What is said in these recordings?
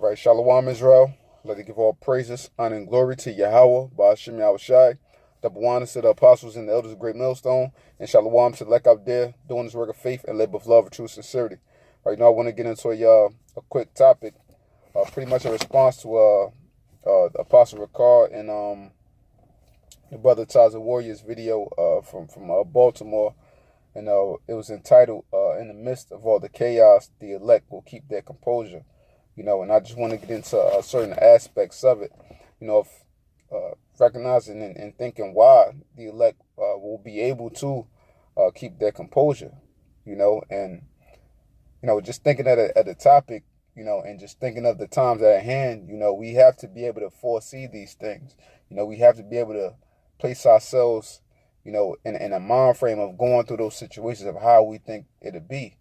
Right, Shalawam Israel. Let it give all praises, honor, and glory to YAHAWAH, YAHAWASHI. Double honors to the apostles and the elders of Great Millstone, and Shalawam to elect out there doing this work of faith and live with love and true sincerity. Right now, I want to get into a quick topic, pretty much a response to the Apostle Ricard and the brother Taza Warrior's video from Baltimore, and it was entitled "In the midst of all the chaos, the elect will keep their composure." And I just want to get into certain aspects of it, recognizing and thinking why the elect will be able to keep their composure, and, just thinking at a topic, and just thinking of the times at hand, we have to be able to foresee these things. We have to be able to place ourselves, in a mind frame of going through those situations of how we think it'll be.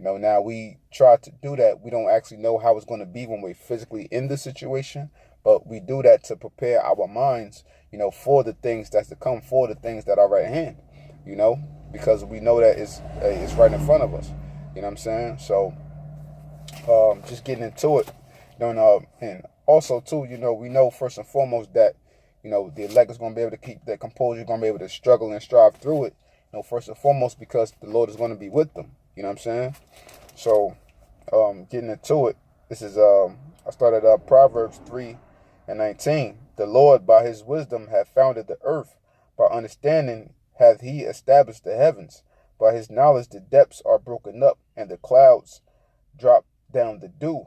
Now we try to do that. We don't actually know how it's going to be when we're physically in the situation, but we do that to prepare our minds, for the things that's to come, for the things that are at hand, because we know that it's right in front of us. You know what I'm saying? So, just getting into it, and also too, we know first and foremost that, the elect is going to be able to keep their composure, going to be able to struggle and strive through it, first and foremost because the Lord is going to be with them. You know what I'm saying? So, getting into it, this is, I started Proverbs 3:19. The Lord by his wisdom hath founded the earth. By understanding hath he established the heavens. By his knowledge the depths are broken up, and the clouds drop down the dew.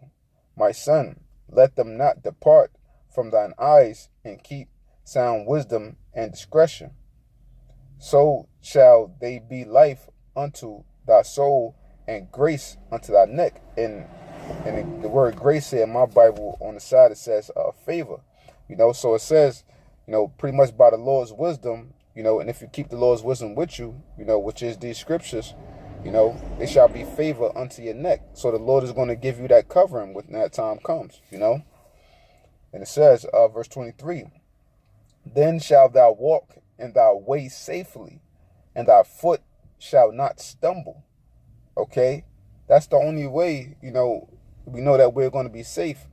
My son, let them not depart from thine eyes, and keep sound wisdom and discretion. So shall they be life unto thy soul, and grace unto thy neck. And the word grace here in my Bible on the side, it says favor. So it says, pretty much by the Lord's wisdom, and if you keep the Lord's wisdom with you, which is these scriptures, they shall be favor unto your neck. So the Lord is going to give you that covering when that time comes, And it says, verse 23, then shalt thou walk in thy way safely, and thy foot shall not stumble. Okay, that's the only way, we know that we're going to be safe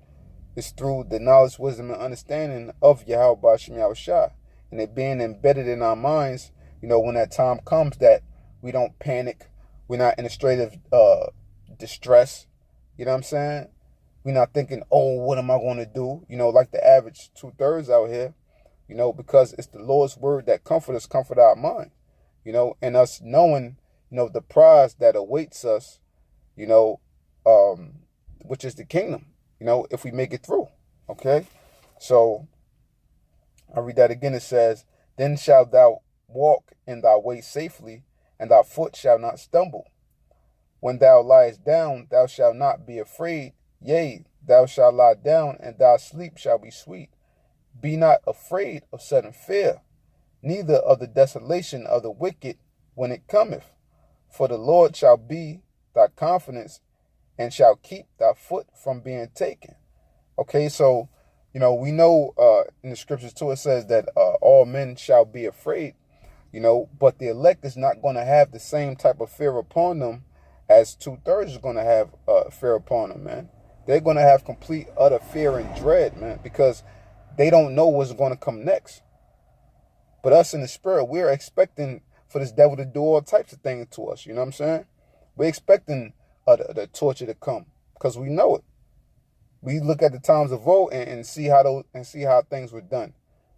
is through the knowledge, wisdom, and understanding of YAHAWASHI, and it being embedded in our minds, when that time comes, that we don't panic, we're not in a state of distress, you know what I'm saying? We're not thinking, oh, what am I going to do? Like the average 2/3 out here, because it's the Lord's word that comfort our mind, and us knowing, the prize that awaits us, which is the kingdom, if we make it through. Okay. So I read that again. It says, then shalt thou walk in thy way safely, and thy foot shall not stumble. When thou liest down, thou shalt not be afraid. Yea, thou shalt lie down, and thy sleep shall be sweet. Be not afraid of sudden fear, neither of the desolation of the wicked when it cometh. For the Lord shall be thy confidence, and shall keep thy foot from being taken. Okay, so, we know in the scriptures too, it says that all men shall be afraid, but the elect is not going to have the same type of fear upon them as 2/3 is going to have fear upon them, man. They're going to have complete, utter fear and dread, man, because they don't know what's going to come next. But us in the spirit, we're expecting for this devil to do all types of things to us. You know what I'm saying? We're expecting the torture to come because we know it. We look at the times of old and see how things were done.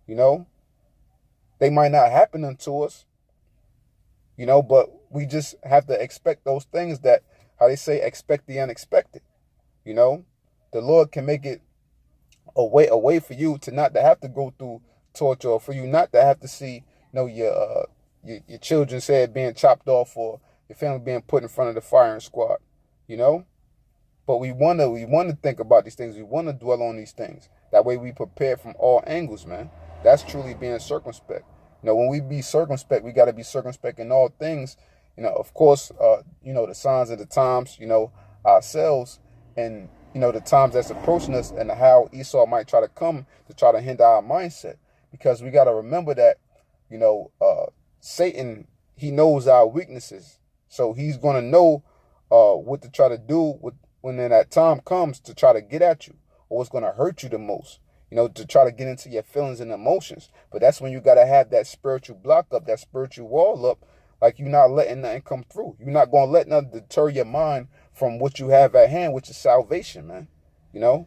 They might not happen unto us, but we just have to expect those things that, how they say, expect the unexpected. The Lord can make it a way for you to not to have to go through torture, or for you not to have to see, your children's head being chopped off, or your family being put in front of the firing squad, But we want to think about these things. We want to dwell on these things. That way we prepare from all angles, man. That's truly being circumspect. When we be circumspect, we got to be circumspect in all things. Of course, the signs of the times, ourselves, and, the times that's approaching us, and how Esau might try to come to try to hinder our mindset. Because we got to remember that, Satan, he knows our weaknesses. So he's going to know what to try to do when that time comes to try to get at you, or what's going to hurt you the most, you know, to try to get into your feelings and emotions. But that's when you got to have that spiritual block up, that spiritual wall up, like you're not letting nothing come through. You're not going to let nothing deter your mind from what you have at hand, which is salvation, man, you know.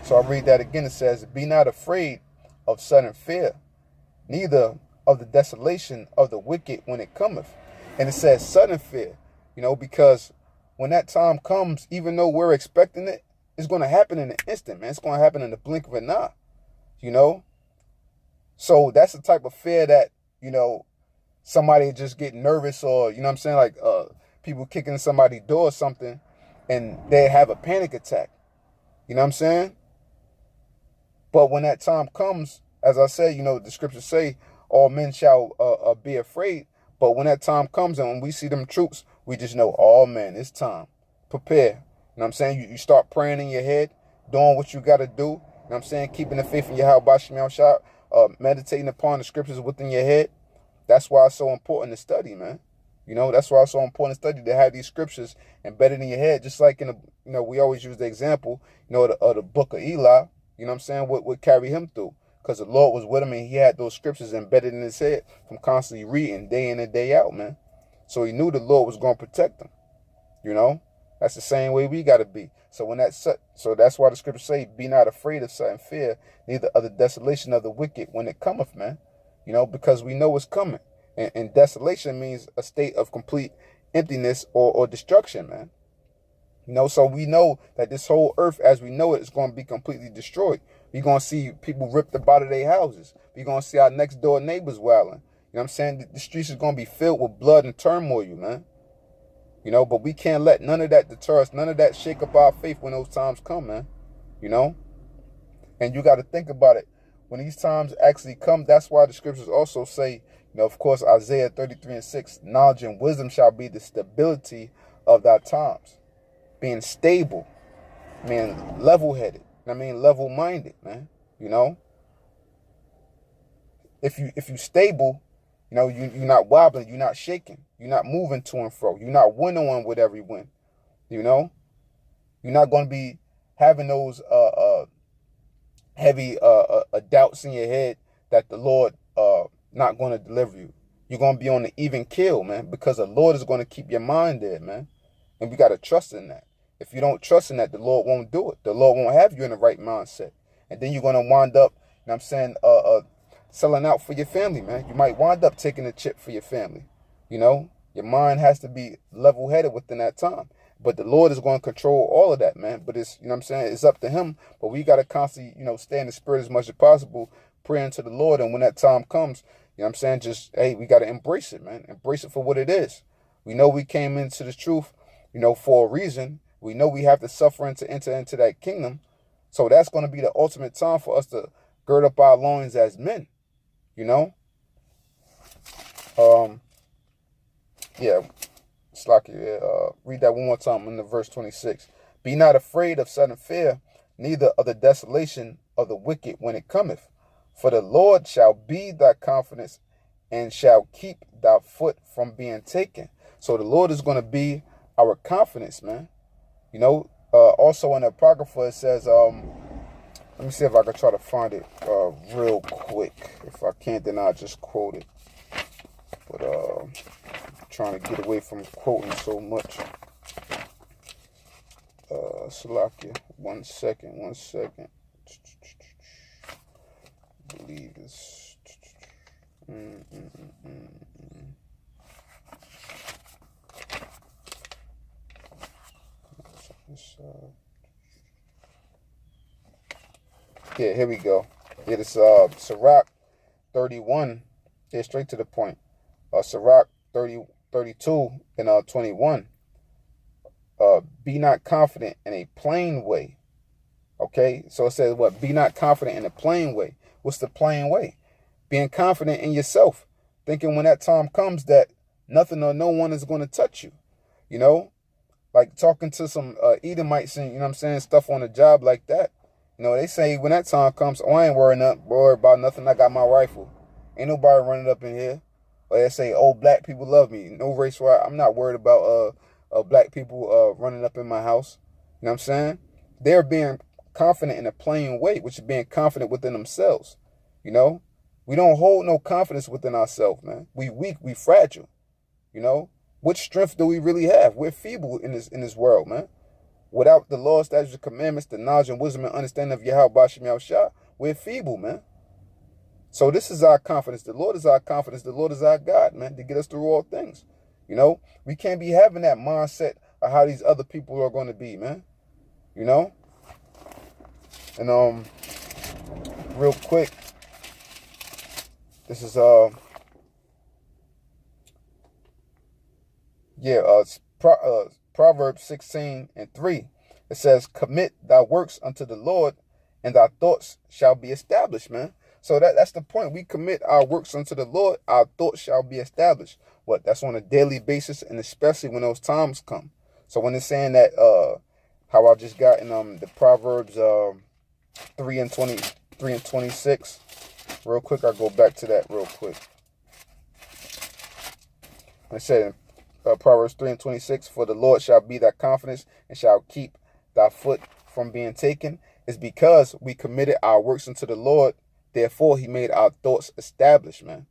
So I'll read that again. It says, be not afraid of sudden fear, neither of the desolation of the wicked when it cometh. And it says sudden fear, you know, because when that time comes, even though we're expecting it, it's going to happen in an instant, man. It's going to happen in the blink of an eye, you know. So that's the type of fear that, you know, somebody just get nervous, or, you know what I'm saying, like people kicking in somebody's door or something, and they have a panic attack. You know what I'm saying? But when that time comes, as I said, you know, the scriptures say all men shall be afraid. But when that time comes and when we see them troops, we just know, oh, man, it's time. Prepare. You know what I'm saying? You start praying in your head, doing what you got to do. You know what I'm saying? Keeping the faith in YAHAWASHI, meditating upon the scriptures within your head. That's why it's so important to study, man. You know, that's why it's so important to study, to have these scriptures embedded in your head. Just like in the, you know, we always use the example, you know, of the book of Eli. You know what I'm saying? What would carry him through? Because the Lord was with him and he had those scriptures embedded in his head from constantly reading day in and day out, man. So he knew the Lord was going to protect him. You know, that's the same way we got to be. So when so that's why the scriptures say, be not afraid of sudden fear, neither of the desolation of the wicked when it cometh, man. You know, because we know it's coming. And desolation means a state of complete emptiness or destruction, man. You know, so we know that this whole earth, as we know it, is going to be completely destroyed. We're going to see people ripped up out of their houses. We're going to see our next door neighbors wilding. You know what I'm saying? The streets is going to be filled with blood and turmoil, man. You know, but we can't let none of that deter us. None of that shake up our faith when those times come, man. You know? And you got to think about it. When these times actually come, that's why the scriptures also say, you know, of course, Isaiah 33:6, knowledge and wisdom shall be the stability of thy times. Being stable, man, level-headed. I mean, level-minded, man. You know, if you stable, you know, you're not wobbling, you're not shaking, you're not moving to and fro, you're not winnowing with every wind. You know, you're not going to be having those heavy doubts in your head that the Lord not going to deliver you. You're going to be on the even keel, man, because the Lord is going to keep your mind there, man. And we got to trust in that. If you don't trust in that, the Lord won't do it. The Lord won't have you in the right mindset. And then you're going to wind up, you know what I'm saying, selling out for your family, man. You might wind up taking a chip for your family. You know, your mind has to be level-headed within that time. But the Lord is going to control all of that, man. But it's, you know what I'm saying, it's up to him. But we got to constantly, you know, stay in the spirit as much as possible, praying to the Lord. And when that time comes, you know what I'm saying, just, hey, we got to embrace it, man. Embrace it for what it is. We know we came into the truth, you know, for a reason. We know we have to suffer and to enter into that kingdom. So that's going to be the ultimate time for us to gird up our loins as men, you know. Yeah, read that one more time in the verse 26. Be not afraid of sudden fear, neither of the desolation of the wicked when it cometh. For the Lord shall be thy confidence and shall keep thy foot from being taken. So the Lord is going to be our confidence, man. You know, also in the Apocrypha, it says, let me see if I can try to find it real quick. If I can't, then I'll just quote it. But I'm trying to get away from quoting so much. Salakia, one second. I believe it's... Yeah, here we go. It is Sirach 31. Yeah, straight to the point. Sirach 32 and 21. Be not confident in a plain way. Okay, so it says what? Be not confident in a plain way. What's the plain way? Being confident in yourself, thinking when that time comes that nothing or no one is going to touch you. You know, like talking to some Edomites and, you know what I'm saying, stuff on the job like that. You know, they say when that time comes, oh, I ain't worried about nothing. I got my rifle. Ain't nobody running up in here. Or they say, oh, black people love me. No race war. I'm not worried about black people running up in my house. You know what I'm saying? they're being confident in a plain way, which is being confident within themselves. You know, we don't hold no confidence within ourselves, man. We weak, we fragile. You know, what strength do we really have? We're feeble in this world, man. Without the law, statutes, and commandments, the knowledge and wisdom and understanding of YAHAWASHI, we're feeble, man. So this is our confidence. The Lord is our confidence. The Lord is our God, man, to get us through all things. You know, we can't be having that mindset of how these other people are going to be, man. You know? And real quick, this is Proverbs 16:3. It says, "Commit thy works unto the Lord, and thy thoughts shall be established," man. So that's the point. We commit our works unto the Lord, our thoughts shall be established. What? That's on a daily basis, and especially when those times come. So when it's saying that, how I just got in the Proverbs 3:26, real quick, I'll go back to that real quick. It said in Proverbs 3:26, "For the Lord shall be thy confidence, and shall keep thy foot from being taken," is because we committed our works unto the Lord. Therefore, he made our thoughts established, man.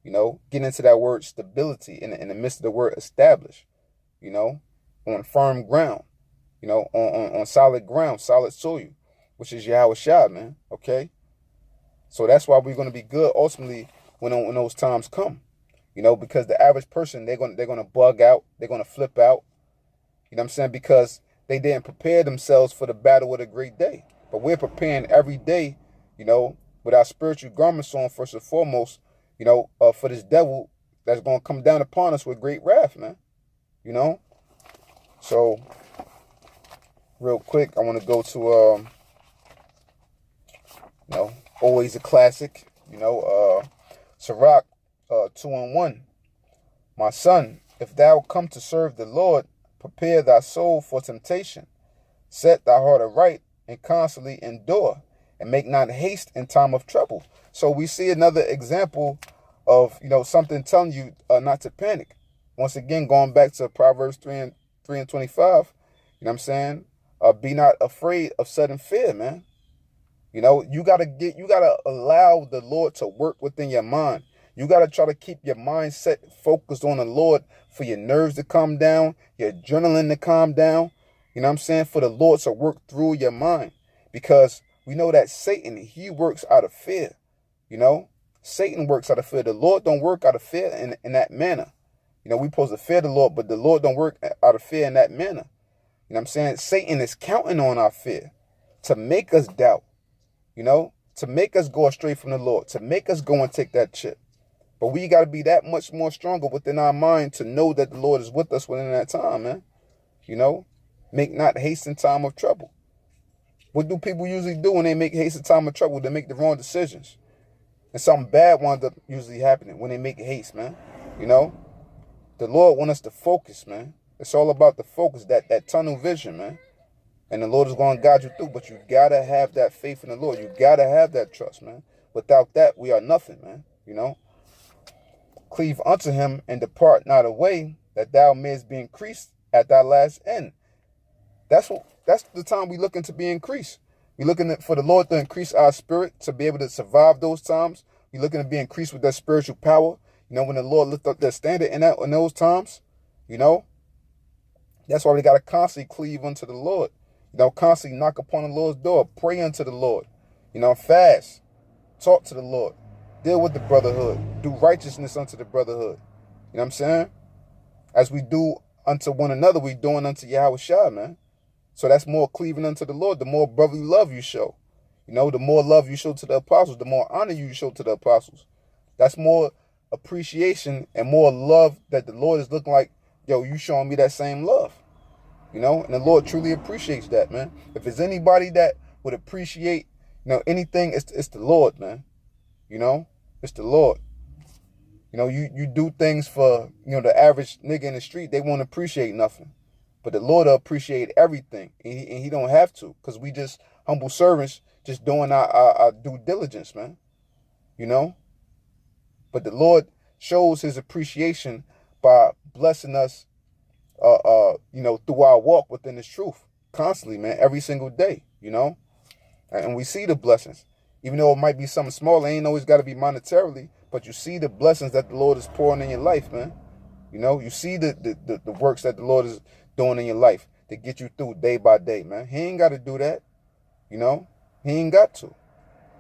You know, get into that word stability in the midst of the word establish, you know, on firm ground, you know, on solid ground, solid soil, which is YAHAWASHI, man. Okay. So that's why we're going to be good ultimately when those times come, you know, because the average person, they're going to bug out. They're going to flip out. You know what I'm saying? Because they didn't prepare themselves for the battle of the great day. But we're preparing every day, you know, with our spiritual garments on, first and foremost, you know, for this devil that's going to come down upon us with great wrath, man. You know? So, real quick, I want to go to, you know, always a classic, you know, Sirach 2:1. "My son, if thou come to serve the Lord, prepare thy soul for temptation. Set thy heart aright, and constantly endure, and make not haste in time of trouble." So we see another example of, you know, something telling you not to panic. Once again, going back to Proverbs 3:25, you know what I'm saying? Be not afraid of sudden fear, man. You know, you gotta allow the Lord to work within your mind. You gotta try to keep your mindset focused on the Lord for your nerves to calm down, your adrenaline to calm down. You know what I'm saying? For the Lord to work through your mind. Because we know that Satan, he works out of fear. You know, Satan works out of fear. The Lord don't work out of fear in that manner. You know, we supposed to fear the Lord, but the Lord don't work out of fear in that manner. You know what I'm saying? Satan is counting on our fear to make us doubt, you know, to make us go astray from the Lord, to make us go and take that chip. But we got to be that much more stronger within our mind to know that the Lord is with us within that time, man. You know, make not haste in time of trouble. What do people usually do when they make haste in time of trouble? They make the wrong decisions. And something bad winds up usually happening when they make haste, man. You know, the Lord wants us to focus, man. It's all about the focus, that tunnel vision, man. And the Lord is going to guide you through, but you got to have that faith in the Lord. You got to have that trust, man. Without that, we are nothing, man. You know, cleave unto him and depart not away, that thou mayest be increased at thy last end. That's the time we looking to be increased. We're looking for the Lord to increase our spirit to be able to survive those times. We're looking to be increased with that spiritual power. You know, when the Lord lift up that standard in those times, you know, that's why we got to constantly cleave unto the Lord. You know, constantly knock upon the Lord's door, pray unto the Lord. You know, fast, talk to the Lord, deal with the brotherhood, do righteousness unto the brotherhood. You know what I'm saying? As we do unto one another, we doing unto YAHAWASHI, man. So that's more cleaving unto the Lord, the more brotherly love you show. You know, the more love you show to the apostles, the more honor you show to the apostles. That's more appreciation and more love that the Lord is looking like, yo, you showing me that same love. You know, and the Lord truly appreciates that, man. If there's anybody that would appreciate, you know, anything, it's the Lord, man. You know, it's the Lord. You know, you do things for, you know, the average nigga in the street, they won't appreciate nothing. But the Lord will appreciate everything. And he don't have to, because we just humble servants just doing our due diligence, man. You know? But the Lord shows his appreciation by blessing us, you know, through our walk within his truth. constantly, man, every single day, you know? And we see the blessings. Even though it might be something small, it ain't always got to be monetarily, but you see the blessings that the Lord is pouring in your life, man. You know, you see the works that the Lord is doing in your life to get you through day by day, man. He ain't got to do that, you know? He ain't got to.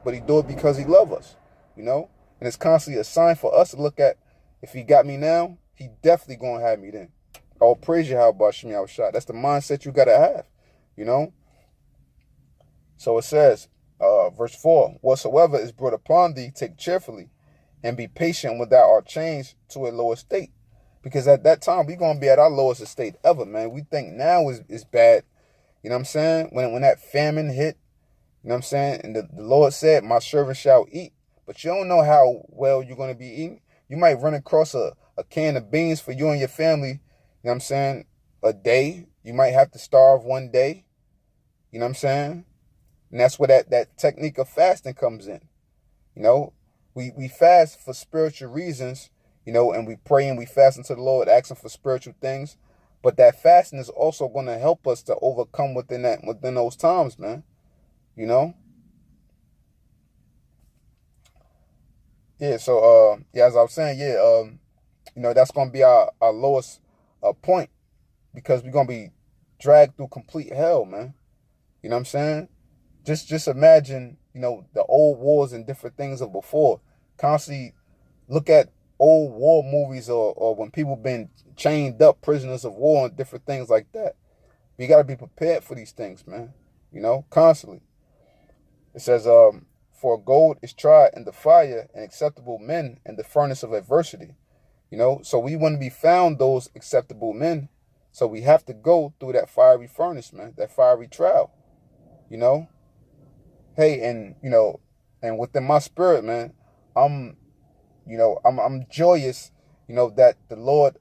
But he do it because he love us, you know? And it's constantly a sign for us to look at. If he got me now, he definitely going to have me then. I'll praise YAHAWASHI. That's the mindset you got to have, you know? So it says, verse 4, whatsoever is brought upon thee, take cheerfully, and be patient when thou art changed to a lower state. Because at that time, we're going to be at our lowest estate ever, man. We think now is bad. You know what I'm saying? When that famine hit, you know what I'm saying? And the Lord said, my servant shall eat. But you don't know how well you're going to be eating. You might run across a can of beans for you and your family, you know what I'm saying, a day. You might have to starve one day. You know what I'm saying? And that's where that technique of fasting comes in. You know, we fast for spiritual reasons, you know, and we pray and we fast unto the Lord, asking for spiritual things. But that fasting is also going to help us to overcome within those times, man. You know? Yeah, so, as I was saying, you know, that's going to be our lowest point, because we're going to be dragged through complete hell, man. You know what I'm saying? Just imagine, you know, the old wars and different things of before. Constantly look at old war movies or when people been chained up, prisoners of war and different things like that. You got to be prepared for these things, man. You know, constantly. It says, for gold is tried in the fire, and acceptable men in the furnace of adversity. You know, so we want to be found those acceptable men. So we have to go through that fiery furnace, man, that fiery trial. You know? Hey, and, you know, and within my spirit, man, I'm joyous, you know, that the Lord,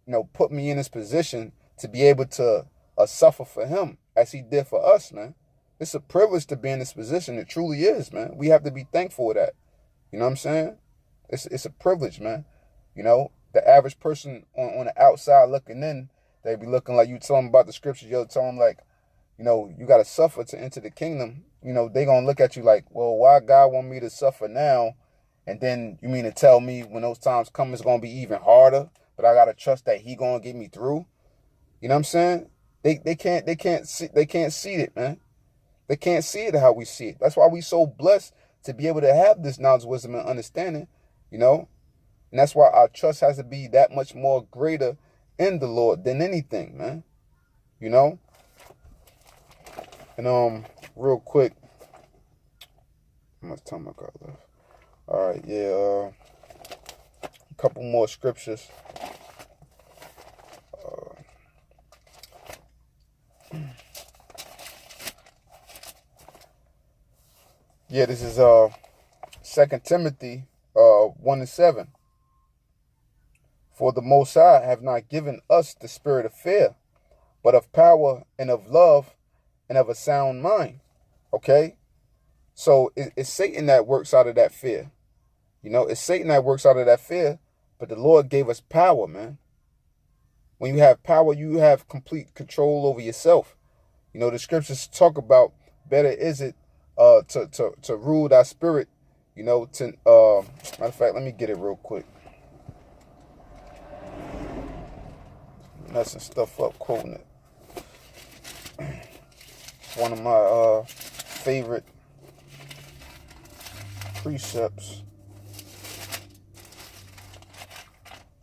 you know, put me in this position to be able to suffer for him as he did for us, man. It's a privilege to be in this position. It truly is, man. We have to be thankful for that. You know what I'm saying? It's a privilege, man. You know, the average person on the outside looking in, they be looking like you tell them about the scriptures, you'll tell them like, you know, you got to suffer to enter the kingdom. You know, they going to look at you like, well, why God want me to suffer now? And then you mean to tell me when those times come, it's going to be even harder, but I got to trust that he going to get me through. You know what I'm saying? They can't see it, man. They can't see it how we see it. That's why we so blessed to be able to have this knowledge, wisdom, and understanding, you know? And that's why our trust has to be that much more greater in the Lord than anything, man. You know? And real quick, how much time I got left? All right, a couple more scriptures. This is 2 Timothy 1:7. For the Most High have not given us the spirit of fear, but of power and of love and of a sound mind. Okay? So it's Satan that works out of that fear. You know, it's Satan that works out of that fear, but the Lord gave us power, man. When you have power, you have complete control over yourself. You know, the scriptures talk about better is it to rule thy spirit, you know, matter of fact, let me get it real quick. Messing stuff up, quoting it. It's one of my favorite precepts.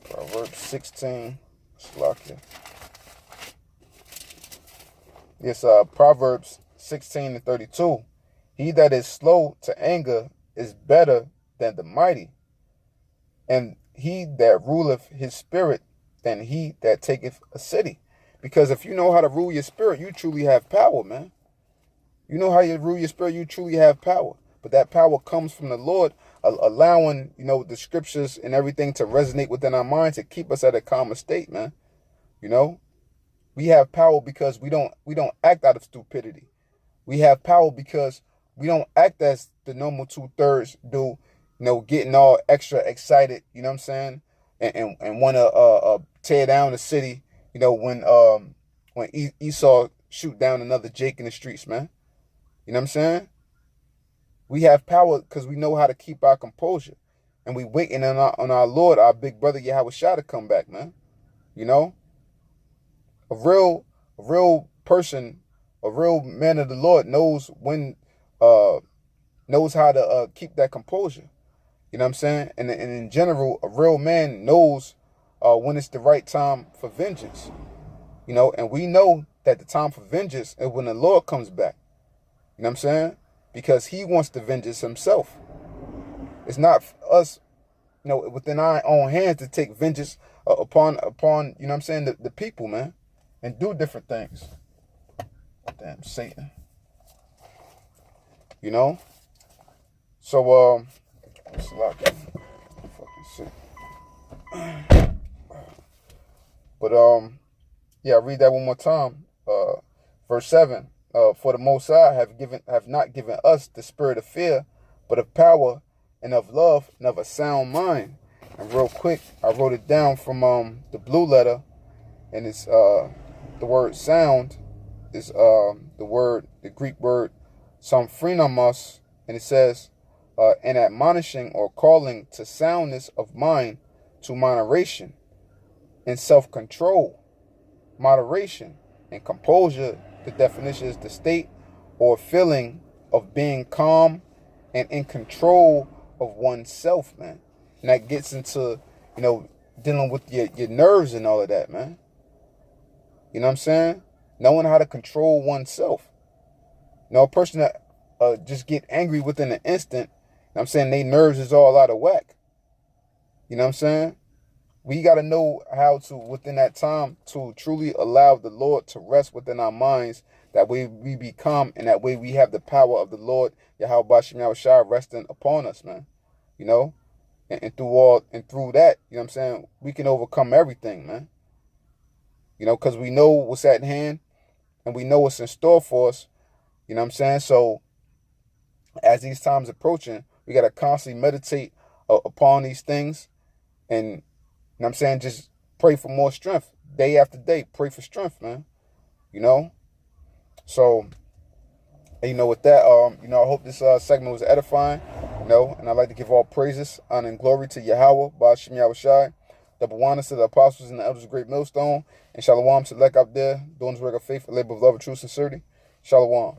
Proverbs 16. Slovakia. Yes, Proverbs 16:32. He that is slow to anger is better than the mighty, and he that ruleth his spirit than he that taketh a city. Because if you know how to rule your spirit, you truly have power, man. You know how you rule your spirit, you truly have power. But that power comes from the Lord, allowing, you know, the scriptures and everything to resonate within our minds to keep us at a calmer state, man. You know, we have power because we don't act out of stupidity. We have power because we don't act as the normal 2/3 do, you know, getting all extra excited, you know what I'm saying? And want to tear down the city, you know, when Esau shoot down another Jake in the streets, man. You know what I'm saying? We have power because we know how to keep our composure. And we waiting on our Lord, our big brother YAHAWASHI to come back, man. You know? A real person, a real man of the Lord knows when, knows how to keep that composure. You know what I'm saying? And in general, a real man knows when it's the right time for vengeance. You know, and we know that the time for vengeance is when the Lord comes back. You know what I'm saying? Because he wants the vengeance himself. It's not us, you know, within our own hands to take vengeance upon, you know what I'm saying, the people, man. And do different things. Damn, Satan. You know? So, it's a lot. Fucking sick. But, yeah, I'll read that one more time. Verse 7. For the Most High have not given us the spirit of fear, but of power and of love and of a sound mind. And real quick, I wrote it down from the blue letter, and it's the word sound is the Greek word samphronamos, and it says an admonishing or calling to soundness of mind, to moderation and self-control. Moderation and composure, the definition is the state or feeling of being calm and in control of oneself, man. And that gets into, you know, dealing with your nerves and all of that, man. You know what I'm saying? Knowing how to control oneself. You know, a person that just get angry within an instant, you know what I'm saying, their nerves is all out of whack. You know what I'm saying? We got to know how to, within that time, to truly allow the Lord to rest within our minds. That way we be calm, and that way we have the power of the Lord, YAHAWASHI, resting upon us, man. You know? And through that, you know what I'm saying, we can overcome everything, man. You know, because we know what's at hand, and we know what's in store for us. You know what I'm saying? So, as these times approaching, we got to constantly meditate upon these things, and you know what I'm saying, just pray for more strength. Day after day, pray for strength, man. You know? So, and, you know, with that, you know, I hope this segment was edifying, you know, and I'd like to give all praises, honor, and glory to Yahawah, Ba'ashim Yahawashi, double honors to the apostles and the elders of Great Millstone, and Shalawam to Lek out there, doing this work of faith, a labor of love, and true sincerity. Shalawam.